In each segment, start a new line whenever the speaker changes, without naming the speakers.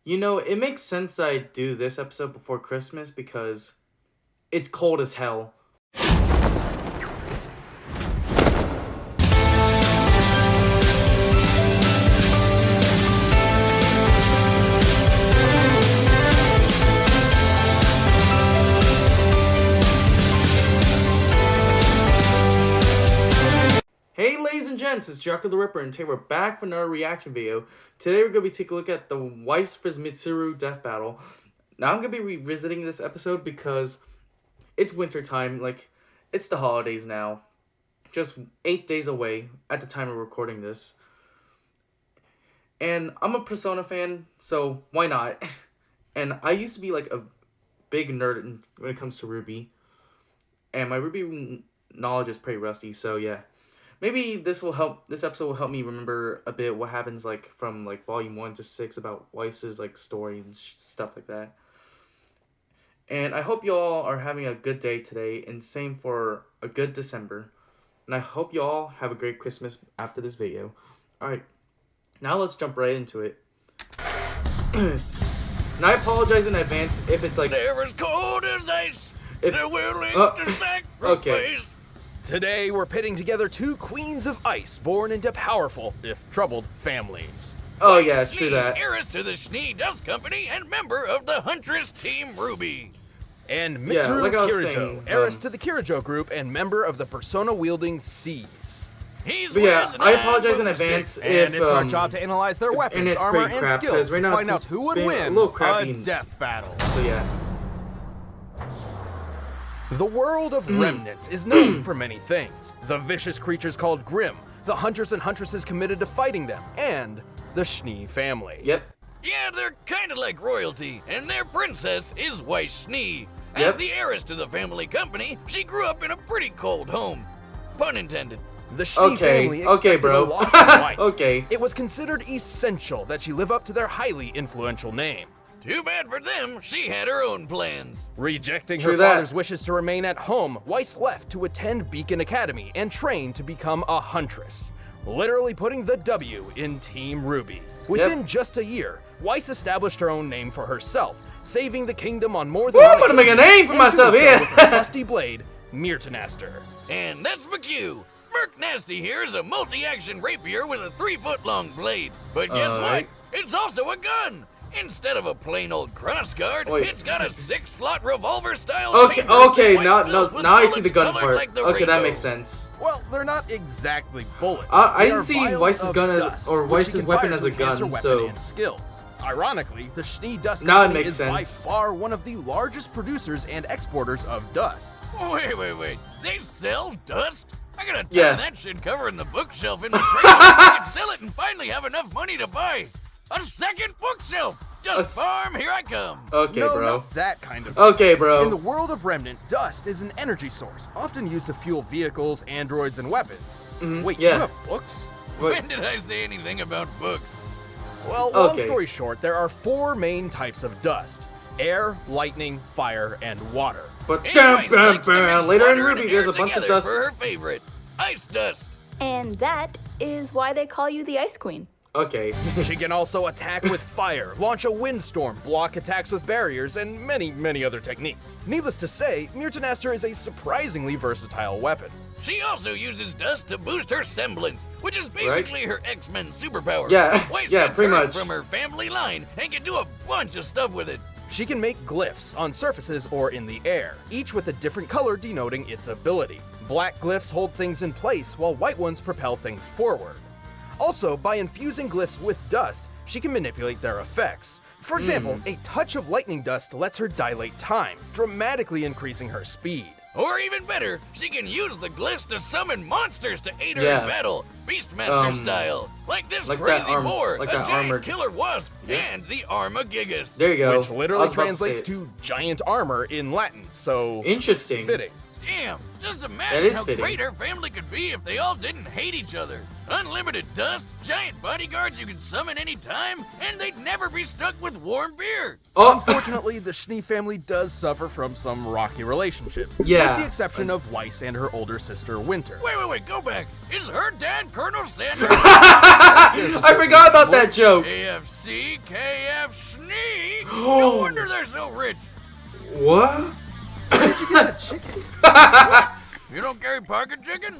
You know, it makes sense that I do this episode before Christmas because it's cold as hell. Hey ladies and gents, it's Jocko the Ripper, and today we're back for another reaction video. Today we're going to be taking a look at the Weiss vs Mitsuru death battle. Now I'm going to be revisiting this episode because it's winter time, it's the holidays now. Just 8 days away at the time of recording this. And I'm a Persona fan, so why not? And I used to be a big nerd when it comes to Ruby. And my Ruby knowledge is pretty rusty, so yeah. Maybe this episode will help me remember a bit what happens from volume 1 to 6 about Weiss's story and stuff like that. And I hope y'all are having a good day today, and same for a good December. And I hope y'all have a great Christmas after this video. Alright, now let's jump right into it. And I apologize in advance if it's
they're as cold as ice. They're willing to sacrifice.
Okay.
Today, we're pitting together two queens of ice born into powerful, if troubled, families.
Oh
Weiss
yeah, true
Schnee,
that.
heiress to the Schnee Dust Company and member of the Huntress Team Ruby.
And
Yeah,
Mitsuru
like I was
Kirijo,
saying,
heiress to the Kirijo group and member of the Persona-wielding Seas.
He's
But yeah,
wears an
I apologize in
eye boomstick.
advance
And
if
it's our job to analyze their
and
weapons,
it's
armor,
pretty
and
crap,
skills
'cause right
to
now
find out
it's
who would
been a
win
little crappy.
a death battle.
So yeah.
The world of Remnant is known for many things. The vicious creatures called Grimm, the hunters and huntresses committed to fighting them, and the Schnee family.
Yep.
Yeah, they're kind of like royalty, and their princess is Weiss Schnee. As
Yep.
the heiress to the family company, she grew up in a pretty cold home. Pun intended.
The Schnee family expected
bro.
a lot from Weiss.
Okay.
It was considered essential that she live up to their highly influential name.
Too bad for them, she had her own plans.
Rejecting
True
her
that.
father's wishes to remain at home, Weiss left to attend Beacon Academy and train to become a huntress, literally putting the W in Team Ruby. Within just a year, Weiss established her own name for herself, saving the kingdom on more than
Woo,
one
I'm gonna make a
occasion,
name for
and
myself,
doing so
yeah.
with her trusty blade, Myrtanaster.
And that's McHugh. Merc Nasty here is a multi-action rapier with a 3-foot-long blade. But guess
Alright.
what? It's also a gun. Instead of a plain old crossguard,
Wait.
it's got a 6-slot revolver-style
Okay,
chamber
okay,
that
now,
Weiss fills with
now I see the
bullets
gun
colored
part.
like the
Okay, that
rainbow.
makes sense.
Well, they're not exactly bullets.
I
They
didn't
are
see
vials
Weiss's
of
gun as-
dust,
or
which
Weiss's
she can
weapon
fire
as
to
a gun,
enhance her weapon
so-
and skills. Ironically, the Schnee Dust
Now it
Company
makes
is by
sense.
far one of the largest producers and exporters of dust.
Wait. They sell dust? I got a ton
Yeah.
of that shit covering the bookshelf in the trailer. I can sell it and finally have enough money to buy a second bookshelf. Just farm, here I come.
Okay,
No,
bro.
not that kind of
Okay,
dust.
bro.
In the world of Remnant, dust is an energy source, often used to fuel vehicles, androids, and weapons. Wait,
yeah.
you have books?
What-
When did I say anything about books?
Well, long
Okay.
story short, there are 4 main types of dust: air, lightning, fire, and water.
But
And Weiss likes to mix
later in
water and
Ruby,
air
there's a bunch of
together
dust.
for her favorite, ice dust.
And that is why they call you the Ice Queen.
Okay.
She can also attack with fire, launch a windstorm, block attacks with barriers, and many, many other techniques. Needless to say, Myrtanaster is a surprisingly versatile weapon.
She also uses dust to boost her semblance, which is basically her X-Men superpower.
Yeah,
Weiss
yeah,
gets
pretty
hers
much.
from her family line and can do a bunch of stuff with it.
She can make glyphs on surfaces or in the air, each with a different color denoting its ability. Black glyphs hold things in place, while white ones propel things forward. Also, by infusing glyphs with dust, she can manipulate their effects. For example, a touch of lightning dust lets her dilate time, dramatically increasing her speed.
Or even better, she can use the glyphs to summon monsters to aid her
Yeah.
in battle, Beastmaster style. Like this
like that
crazy
arm-
boar,
like
a
that
giant
armored-
killer wasp,
Yeah.
and the Armagigas.
There you go.
Which
I
literally
was about to
translates
say it.
to giant armor in Latin, so
Interesting.
fitting.
Damn, just
That
imagine
is
how
fitting.
great her family could be if they all didn't hate each other. unlimited dust, giant bodyguards you can summon anytime, and they'd never be stuck with warm beer.
Oh,
Unfortunately, the Schnee family does suffer from some rocky relationships,
Yeah.
with the exception of Weiss and her older sister, Winter.
Wait, go back. Is her dad Colonel Sanders?
I forgot about that joke.
KFC, KF Schnee? No wonder they're so rich.
What?
Where'd you get the chicken?
You don't carry pocket chicken?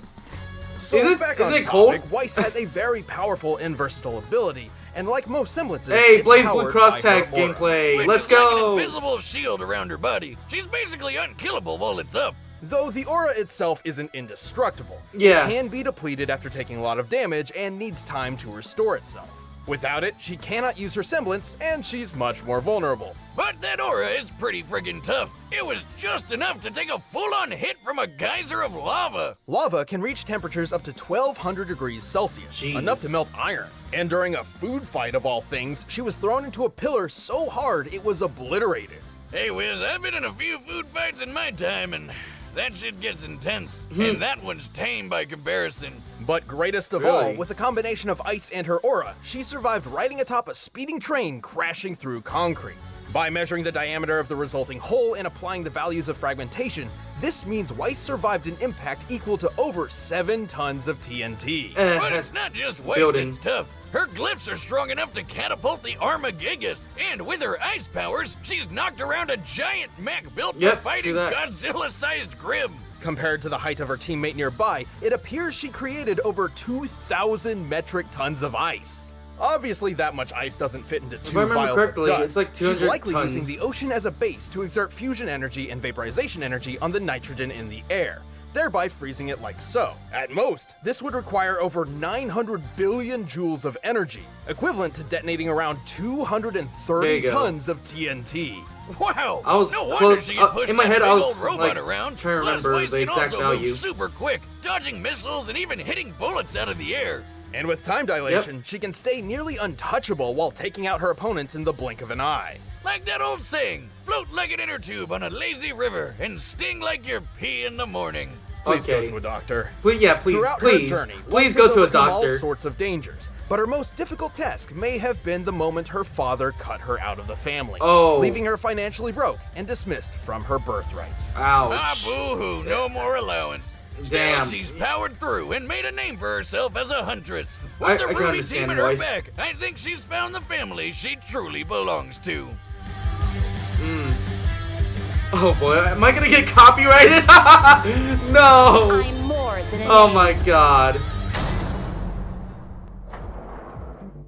So
Isn't
back
it
on
cold?
topic, Weiss has a very powerful and versatile ability, and like most semblances,
Hey,
it's
Blaze Blue
powered
Cross
by
Tag
her aura.
gameplay.
Which
Let's
is like an
go.
invisible shield around her body. She's basically unkillable while it's up.
Though the aura itself isn't indestructible,
Yeah.
it can be depleted after taking a lot of damage and needs time to restore itself. Without it, she cannot use her semblance, and she's much more vulnerable.
But that aura is pretty friggin' tough. It was just enough to take a full-on hit from a geyser of lava.
Lava can reach temperatures up to 1200 degrees Celsius,
Jeez.
enough to melt iron. And during a food fight of all things, she was thrown into a pillar so hard it was obliterated.
Hey, Wiz, I've been in a few food fights in my time, and that shit gets intense.
Hmm.
And that one's tame by comparison.
But greatest of
Really?
all, with a combination of ice and her aura, she survived riding atop a speeding train crashing through concrete. By measuring the diameter of the resulting hole and applying the values of fragmentation, this means Weiss survived an impact equal to over 7 tons of TNT.
But it's not just Weiss
Building.
that's tough. Her glyphs are strong enough to catapult the Armagigas, and with her ice powers, she's knocked around a giant mech built
Yep,
for fighting
true that.
Godzilla-sized Grim.
Compared to the height of her teammate nearby, it appears she created over 2,000 metric tons of ice. Obviously, that much ice doesn't fit into 2
I remember
vials
correctly,
of dust.
it's like
She's
200
likely
tons.
using the ocean as a base to exert fusion energy and vaporization energy on the nitrogen in the air, thereby freezing it like so. At most, this would require over 900 billion joules of energy, equivalent to detonating around
There you
230
go.
tons of TNT.
Wow!
I was
no wonder
close-
she can push
in my
that
head,
big
I was,
old robot
like,
around.
trying to
Plus,
remember
Weiss
the
can
exact
also
value.
move super quick, dodging missiles and even hitting bullets out of the air.
And with time dilation, she can stay nearly untouchable while taking out her opponents in the blink of an eye.
Like that old saying, float like an inner tube on a lazy river and sting like your pee in the morning.
Please
Okay.
go to a doctor.
Please, yeah, please,
Throughout
please,
her journey,
please
Weiss
go
has
to a
overcome all
doctor.
sorts of dangers, but her most difficult task may have been the moment her father cut her out of the family,
Oh.
leaving her financially broke and dismissed from her birthright.
Ah,
Ouch.
boo-hoo, no more allowance.
Damn.
Still, she's powered through and made a name for herself as a huntress.
I
With the
can
Ruby
understand
team at her
Weiss.
back, I think she's found the family she truly belongs to.
Oh boy, am I gonna get copyrighted? No!
I'm more than an
Oh my god.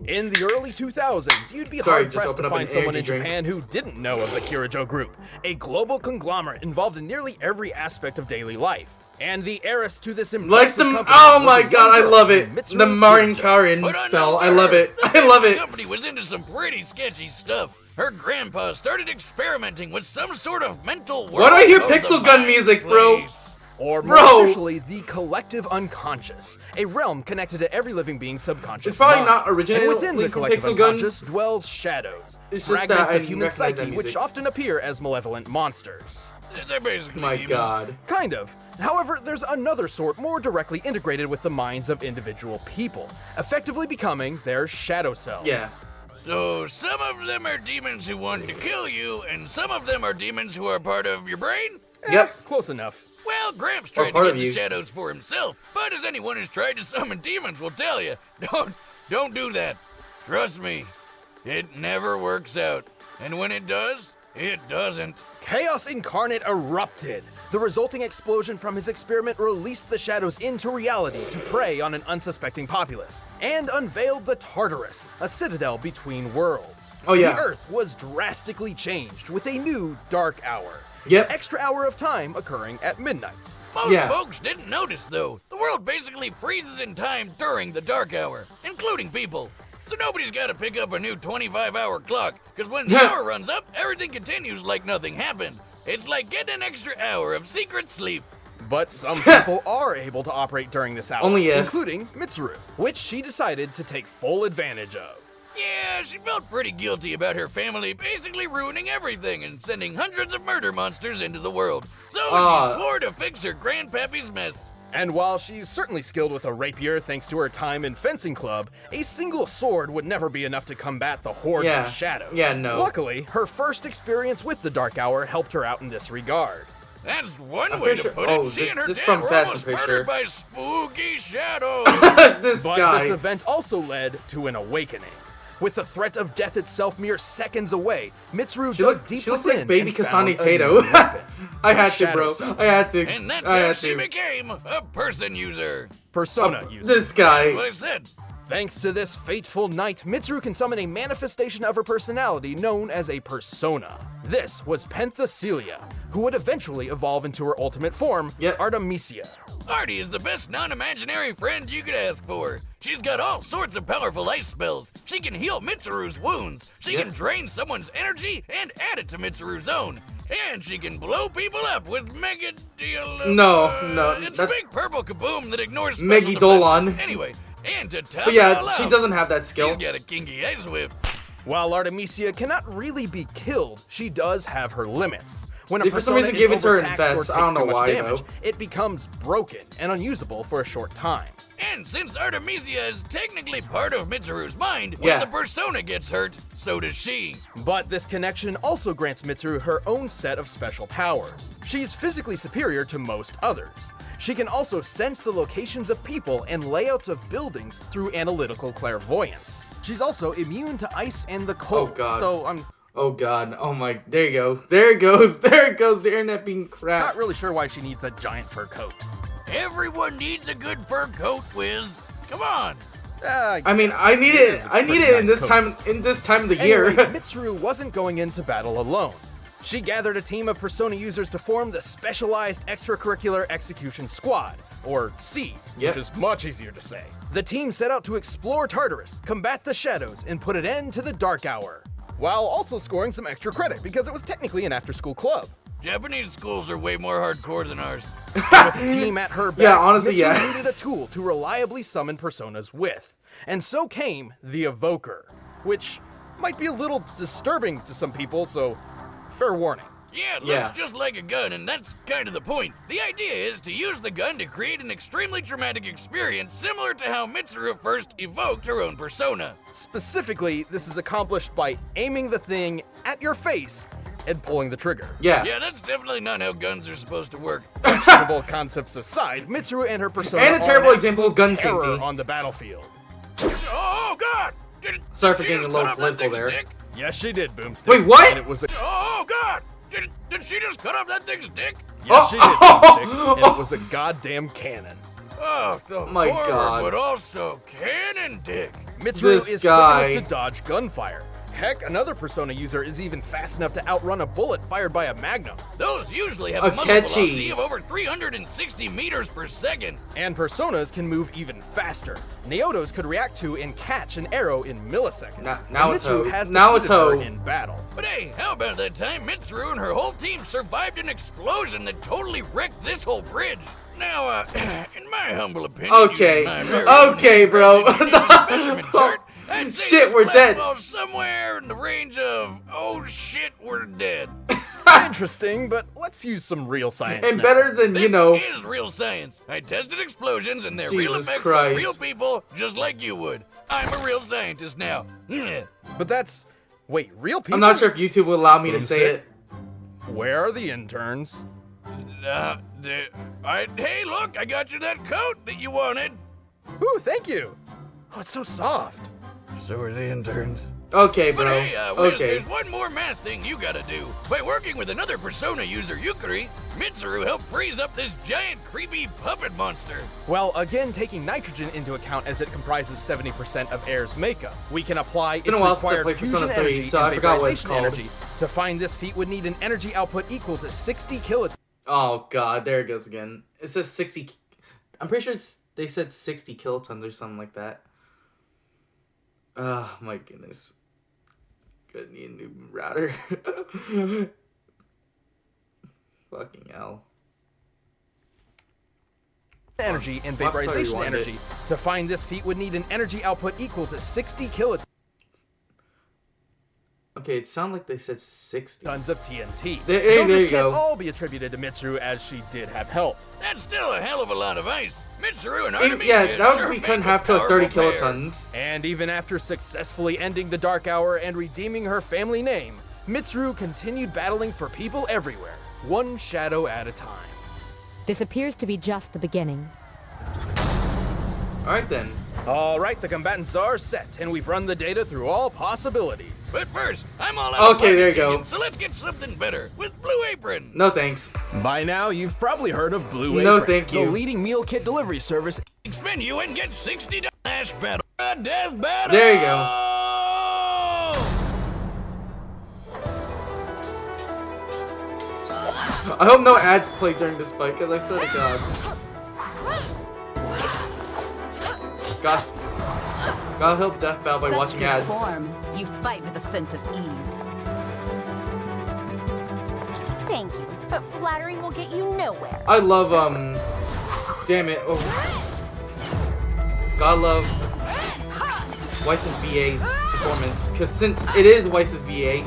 In the early 2000s, you'd be
Sorry,
hard
just
pressed
open
to
up an
find someone in
energy drink.
Japan who didn't know of the Kirijo Group, a global conglomerate involved in nearly every aspect of daily life. And the heiress to this
Like
impressive
the
company
oh
was
my
a young
god, I
girl
love it.
named Mitsuru
The Marin
Kirijo.
Karin
But
spell,
unknown
I
to
love
her,
it.
the
I love
family
it.
company was into some pretty sketchy stuff. Her grandpa started experimenting with some sort of mental world.
Why do I hear
called
Pixel
the
Gun
Mind
music, bro?
Place.
Or more
Bro.
officially, the collective unconscious, a realm connected to every living being's subconscious
It's probably
mind.
not originally
And within the
from
collective
Pixel Gun.
unconscious dwells shadows,
It's just
fragments
that
of
I
human
recognize that
psyche, which
music.
often appear as malevolent monsters.
They're basically
My
demons.
god.
Kind of. However, there's another sort more directly integrated with the minds of individual people, effectively becoming their shadow selves.
Yeah.
So some of them are demons who want to kill you, and some of them are demons who are part of your brain?
Yep.
Close enough.
Well, Gramps tried to
part
get
of
the
you.
shadows for himself, but as anyone who's tried to summon demons will tell you, don't do that. Trust me, it never works out. And when it does, it doesn't.
Chaos Incarnate erupted. The resulting explosion from his experiment released the shadows into reality to prey on an unsuspecting populace, and unveiled the Tartarus, a citadel between worlds.
Oh, yeah.
The Earth was drastically changed with a new dark hour.
Yep.
An extra hour of time occurring at midnight.
Most
Yeah.
folks didn't notice, though. The world basically freezes in time during the dark hour, including people. So nobody's got to pick up a new 25-hour clock, because when the hour runs up, everything continues like nothing happened. It's like getting an extra hour of secret sleep.
But some people are able to operate during this hour,
Only if.
including Mitsuru, which she decided to take full advantage of.
Yeah, she felt pretty guilty about her family basically ruining everything and sending hundreds of murder monsters into the world. So
Ah.
she swore to fix her grandpappy's mess.
And while she's certainly skilled with a rapier thanks to her time in fencing club, a single sword would never be enough to combat the hordes of shadows.
Yeah, no.
Luckily, her first experience with the Dark Hour helped her out in this regard.
That's one way to put it. She and her
this
dad
from
were
Fast
almost
and
murdered
Furious.
by spooky shadows.
This
But
guy.
this event also led to an awakening. With the threat of death itself mere seconds away, Mitsuru dug deep
She looks
within
like baby
and found
Kasane
a
Tato.
new weapon.
I had
A
to, bro.
shadow summon.
I had to.
And that's
I
how
had
she
to.
became a person user.
Persona user.
This guy.
That's what I said.
Thanks to this fateful night, Mitsuru can summon a manifestation of her personality known as a persona. This was Penthesilea, who would eventually evolve into her ultimate form,
Yep.
Artemisia.
Artie is the best non-imaginary friend you could ask for. She's got all sorts of powerful ice spells. She can heal Mitsuru's wounds. She
Yep.
can drain someone's energy and add it to Mitsuru's own. And she can blow people up with Mega Deal.
No,
It's
that's-
big purple kaboom that ignores special
Megidolon.
defenses. Anyway, and to top
But
it all
yeah, she
out,
doesn't have that
she's
skill.
got a kinky ice whip.
While Artemisia cannot really be killed, she does have her limits. When a
They for some
persona
reason
is
gave it to her in
overtaxed or
Fest.
takes
I don't
too
know
much
why,
damage,
though.
it becomes broken and unusable for a short time.
And since Artemisia is technically part of Mitsuru's mind, when
Yeah.
the persona gets hurt, so does she.
But this connection also grants Mitsuru her own set of special powers. She's physically superior to most others. She can also sense the locations of people and layouts of buildings through analytical clairvoyance. She's also immune to ice and the cold.
Oh, God.
So I'm
Oh god. Oh my. There you go. There it goes. There it goes. The internet being crap.
not really sure why she needs that giant fur coat.
Everyone needs a good fur coat, Wiz. Come on.
I mean, I need it. I need it in this time. In this time of the year.
Anyway, Mitsuru wasn't going into battle alone. She gathered a team of Persona users to form the Specialized Extracurricular Execution Squad, or SEAS,
Yep.
which is much easier to say. The team set out to explore Tartarus, combat the shadows, and put an end to the Dark Hour, while also scoring some extra credit because it was technically an after-school club.
Japanese schools are way more hardcore than ours.
With the team at her back,
Yeah, honestly,
Mitsuru
yeah.
needed a tool to reliably summon personas with. And so came the Evoker, which might be a little disturbing to some people, so fair warning.
Yeah, it
Yeah.
looks just like a gun, and that's kind of the point. The idea is to use the gun to create an extremely traumatic experience similar to how Mitsuru first evoked her own persona.
Specifically, this is accomplished by aiming the thing at your face and pulling the trigger.
Yeah.
Yeah, that's definitely not how guns are supposed to work.
Questionable concepts aside, Mitsuru and her persona
And a
are
terrible
an
example of
absolute
gun
terror
safety.
on the battlefield.
Oh, God!
Sorry
did
for
she
getting
just
a little
cut off that
political
thing's
there.
dick?
Yes, she did, Boomstick.
Wait, what?
And it was a
Oh, God! Did she just cut off that thing's dick?
yes, she did, Boomstick. And it was a goddamn cannon.
Oh, the
My
horror,
God.
but also cannon dick.
Mitsuru
This
is
guy.
quick enough to dodge gunfire. Heck, another Persona user is even fast enough to outrun a bullet fired by a Magnum.
Those usually have a muzzle
Akechi.
velocity of over 360 meters per second.
And Personas can move even faster. Naotos could react to and catch an arrow in milliseconds.
Now
and
it's
Mitsuru
Naoto.
has
Naoto.
defeated her in battle.
But hey, how about that time Mitsuru and her whole team survived an explosion that totally wrecked this whole bridge? Now, in my humble opinion,
Okay.
using my very
Okay, bro.
measurement chart, I'd say
Shit,
this
we're
black
dead.
ball's somewhere in the range of, oh shit, we're dead.
Interesting, but let's use some real science
And
now.
better than,
This
you know.
is real science. I tested explosions and their real
Jesus
effects
Christ.
on real people, just like you would. I'm a real scientist now.
But that's... Wait, real people?
I'm not sure if YouTube will allow me to say
Boomstick?
it.
Where are the interns?
Hey, look, I got you that coat that you wanted.
Ooh, thank you. Oh, it's so soft.
So are the interns.
Okay,
But
bro.
hey, Wiz,
Okay.
there's one more math thing you gotta do. By working with another Persona user, Yukari, Mitsuru helped freeze up this giant, creepy puppet monster.
Well, again, taking nitrogen into account as it comprises 70% of air's makeup, we can apply its
been a while since I
required
played
fusion
Persona 3,
energy
so
and
I forgot what it's
vaporization
called.
energy. To find this feat would need an energy output equal to 60 kilotons.
Oh god, there it goes again. It says 60. I'm pretty sure they said 60 kilotons or something like that. Oh my goodness. Gonna need a new router. Fucking hell.
Energy and
Well, I'll tell you
vaporization
one
energy. To find this feat would need an energy output equal to 60 kilotons.
Okay, it sounded like they said 60.
tons of TNT.
There
Though this
you
can't
go.
all be attributed to Mitsuru, as she did have help.
That's still a hell of a lot of ice. Mitsuru and
And,
Artemisia
yeah, that
sure
would be
make
cut in
a
half to like 30
powerful pair.
kilotons.
And even after successfully ending the Dark Hour and redeeming her family name, Mitsuru continued battling for people everywhere, one shadow at a time.
This appears to be just the beginning.
Alright then.
Alright, the combatants are set, and we've run the data through all possibilities.
But first, I'm all out of
Okay, there you
party
go.
chicken, so let's get something better with Blue Apron.
No thanks.
By now, you've probably heard of Blue Apron,
No, thank you.
the leading meal kit delivery service.
Menu and get $60 Ash Battle. A death battle.
There you go. I hope no ads play during this fight, because I swear to God. God help Death Battle by
Such
watching
good
ads.
form. You fight with a sense of ease.
Thank you, but flattery will get you nowhere.
I love, damn it. Oh. God love Weiss's VA's performance, because since it is Weiss's VA,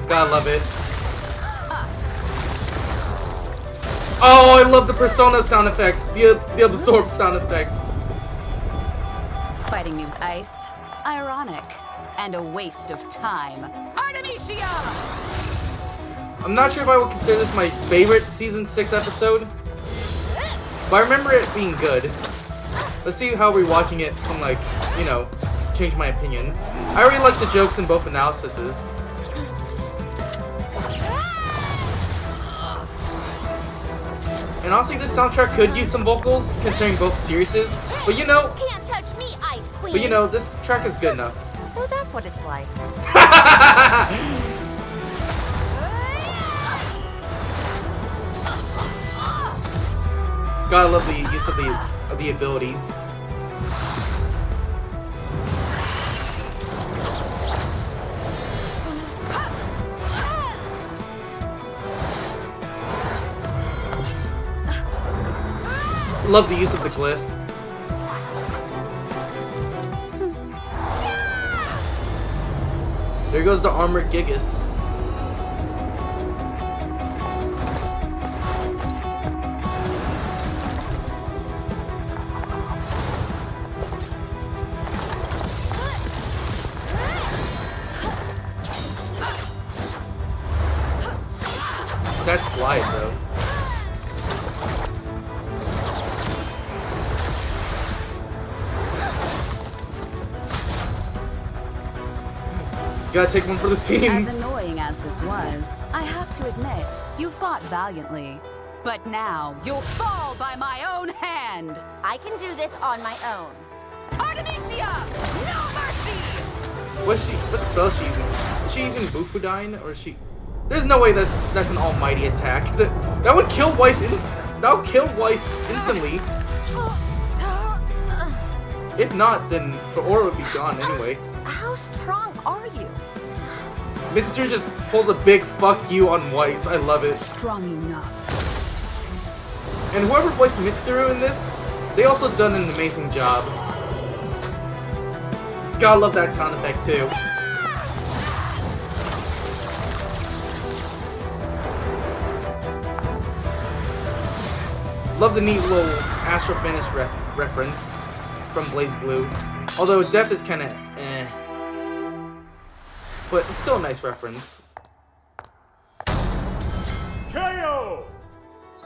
God love it. Oh, I love the Persona sound effect, the Absorb sound effect.
Fighting me with ice. Ironic. And a waste of time. Artemisia!
I'm not sure if I would consider this my favorite Season 6 episode, but I remember it being good. Let's see how rewatching it can, like, you know, change my opinion. I already like the jokes in both analyses. And honestly, this soundtrack could use some vocals, considering both series. But you know,
Can't touch me, Ice Queen.
this track is good enough.
So that's what it's like.
Gotta love the use of the abilities. Love the use of the glyph. There goes the armored Gigas. That slide though. Gotta take one for the team.
As annoying as this was, I have to admit, you fought valiantly. But now, you'll fall by my own hand!
I can do this on my own.
Artemisia! No mercy!
What spell is she using? Is she using Bufudine or is she? There's no way that's an almighty attack. That would kill Weiss. That would kill Weiss instantly. If not, then the aura would be gone anyway.
How strong are you?
Mitsuru just pulls a big fuck you on Weiss. I love it.
Strong enough.
And whoever voiced Mitsuru in this, they also done an amazing job. Gotta love that sound effect too. Love the neat little Astral Finish reference from Blaze Blue. Although Death is kinda eh. But it's still a nice reference.
KO!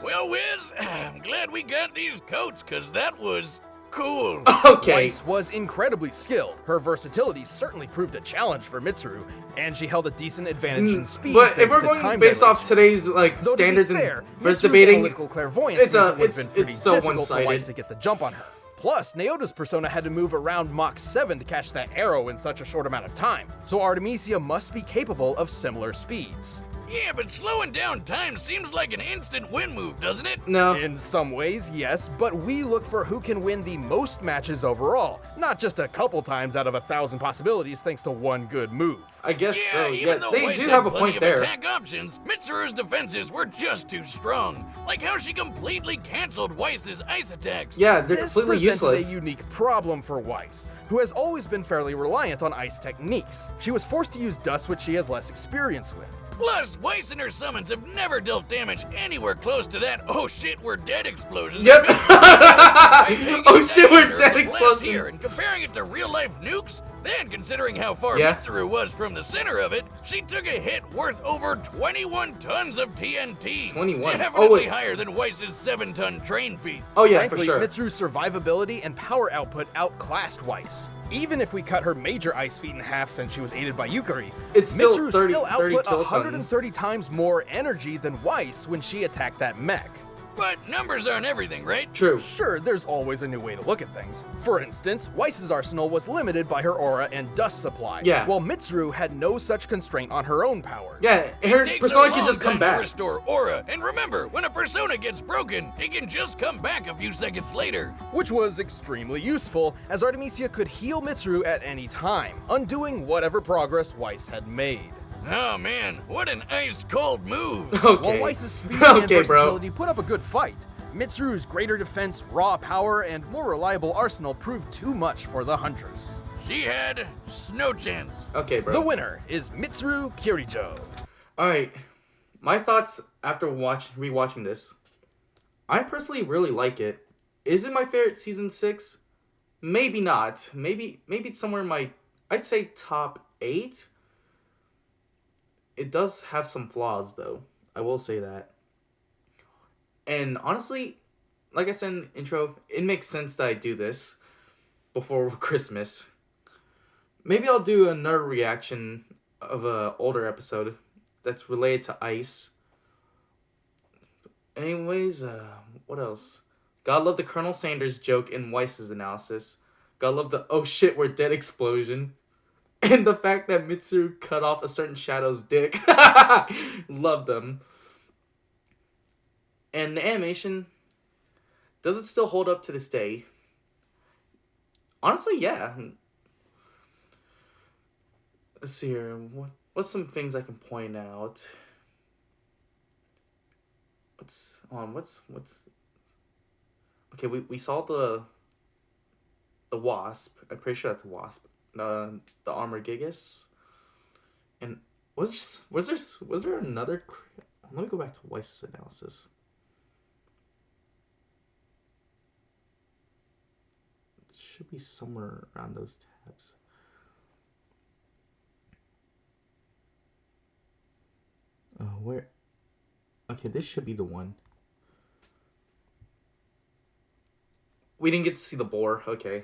Well, Wiz, I'm glad we got these coats, cause that was cool.
Okay.
Weiss was incredibly skilled. Her versatility certainly proved a challenge for Mitsuru, and she held a decent advantage in speed.
But if
thanks
we're
to
going
time
based off
dilation.
today's like
Though
standards
to be fair,
and versus
Mitsuru's
debating,
analytical clairvoyance
it's
means it would have been pretty
so
difficult for
one-sided.
Weiss to get the jump on her. Plus, Naota's persona had to move around Mach 7 to catch that arrow in such a short amount of time, so Artemisia must be capable of similar speeds.
Yeah, but slowing down time seems like an instant win move, doesn't it?
No.
In some ways, yes, but we look for who can win the most matches overall, not just a couple times out of 1,000 possibilities thanks to one good move.
I guess
Yeah,
so.
even
Yeah,
though
they
Weiss
do
had
have a
plenty
point
of
there.
attack options, Mitsuru's defenses were just too strong. Like how she completely canceled Weiss's ice attacks.
Yeah, they're
This
completely
presented
useless.
a unique problem for Weiss, who has always been fairly reliant on ice techniques. She was forced to use dust, which she has less experience with.
Plus, Weiss and her summons have never dealt damage anywhere close to that "oh shit, we're dead" explosion.
Yep.
By
Oh shit, we're
taking
dead
the blast here
explosion.
and comparing it to real-life nukes, then considering how far
Yeah.
Mitsuru was from the center of it, she took a hit worth over 21 tons of TNT.
21?
Definitely
Oh, wait.
higher than Weiss's 7-ton train feat.
Oh yeah,
Frankly,
for sure.
Mitsuru's survivability and power output outclassed Weiss. Even if we cut her major ice feat in half since she was aided by Yukari,
It's still
Mitsuru
30
still
30
output
kilotons.
130 times more energy than Weiss when she attacked that mech.
But numbers aren't everything, right?
True.
Sure, there's always a new way to look at things. For instance, Weiss's arsenal was limited by her aura and dust supply,
Yeah.
while Mitsuru had no such constraint on her own power.
Yeah, and her
It takes
persona
a
can
long
just come
time
back.
to restore aura, and remember, when a persona gets broken, it can just come back a few seconds later.
Which was extremely useful, as Artemisia could heal Mitsuru at any time, undoing whatever progress Weiss had made.
Oh man, what an ice-cold move!
While
Okay.
Weiss's speed
Okay,
and
bro.
versatility put up a good fight, Mitsuru's greater defense, raw power, and more reliable arsenal proved too much for the Huntress.
She had no chance.
Okay, bro.
The winner is Mitsuru Kirijo.
All right, my thoughts after rewatching this. I personally really like it. Is it my favorite season 6? Maybe not. Maybe it's somewhere in my, I'd say top 8. It does have some flaws though. I will say that. And honestly, like I said in the intro, it makes sense that I do this before Christmas. Maybe I'll do another reaction of a older episode that's related to ice. Anyways, what else? Gotta love the Colonel Sanders joke in Weiss's analysis. Gotta love the "oh shit, we're dead" explosion. And the fact that Mitsuru cut off a certain shadow's dick. Love them. And the animation, does it still hold up to this day? Honestly, yeah. Let's see here. What's some things I can point out? What's okay, we saw the wasp. I'm pretty sure that's a wasp. The armor gigas. And was there another? Let me go back to Weiss's analysis. It should be somewhere around those tabs. Where? Okay, this should be the one. We didn't get to see the boar. Okay.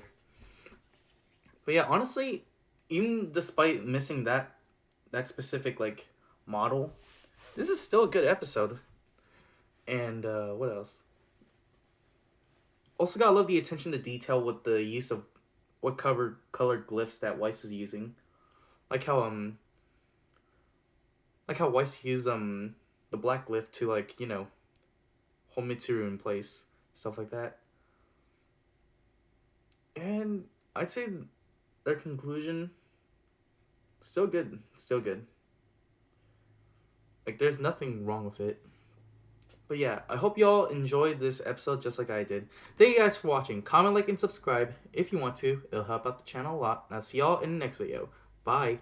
But yeah, honestly, even despite missing that specific like model, this is still a good episode. And what else? Also gotta love the attention to detail with the use of what colored glyphs that Weiss is using. Like how Weiss used the black glyph to, like, you know, hold Mitsuru in place. Stuff like that. And I'd say their conclusion, still good. Still good. Like, there's nothing wrong with it. But yeah, I hope y'all enjoyed this episode just like I did. Thank you guys for watching. Comment, like, and subscribe if you want to. It'll help out the channel a lot. And I'll see y'all in the next video. Bye.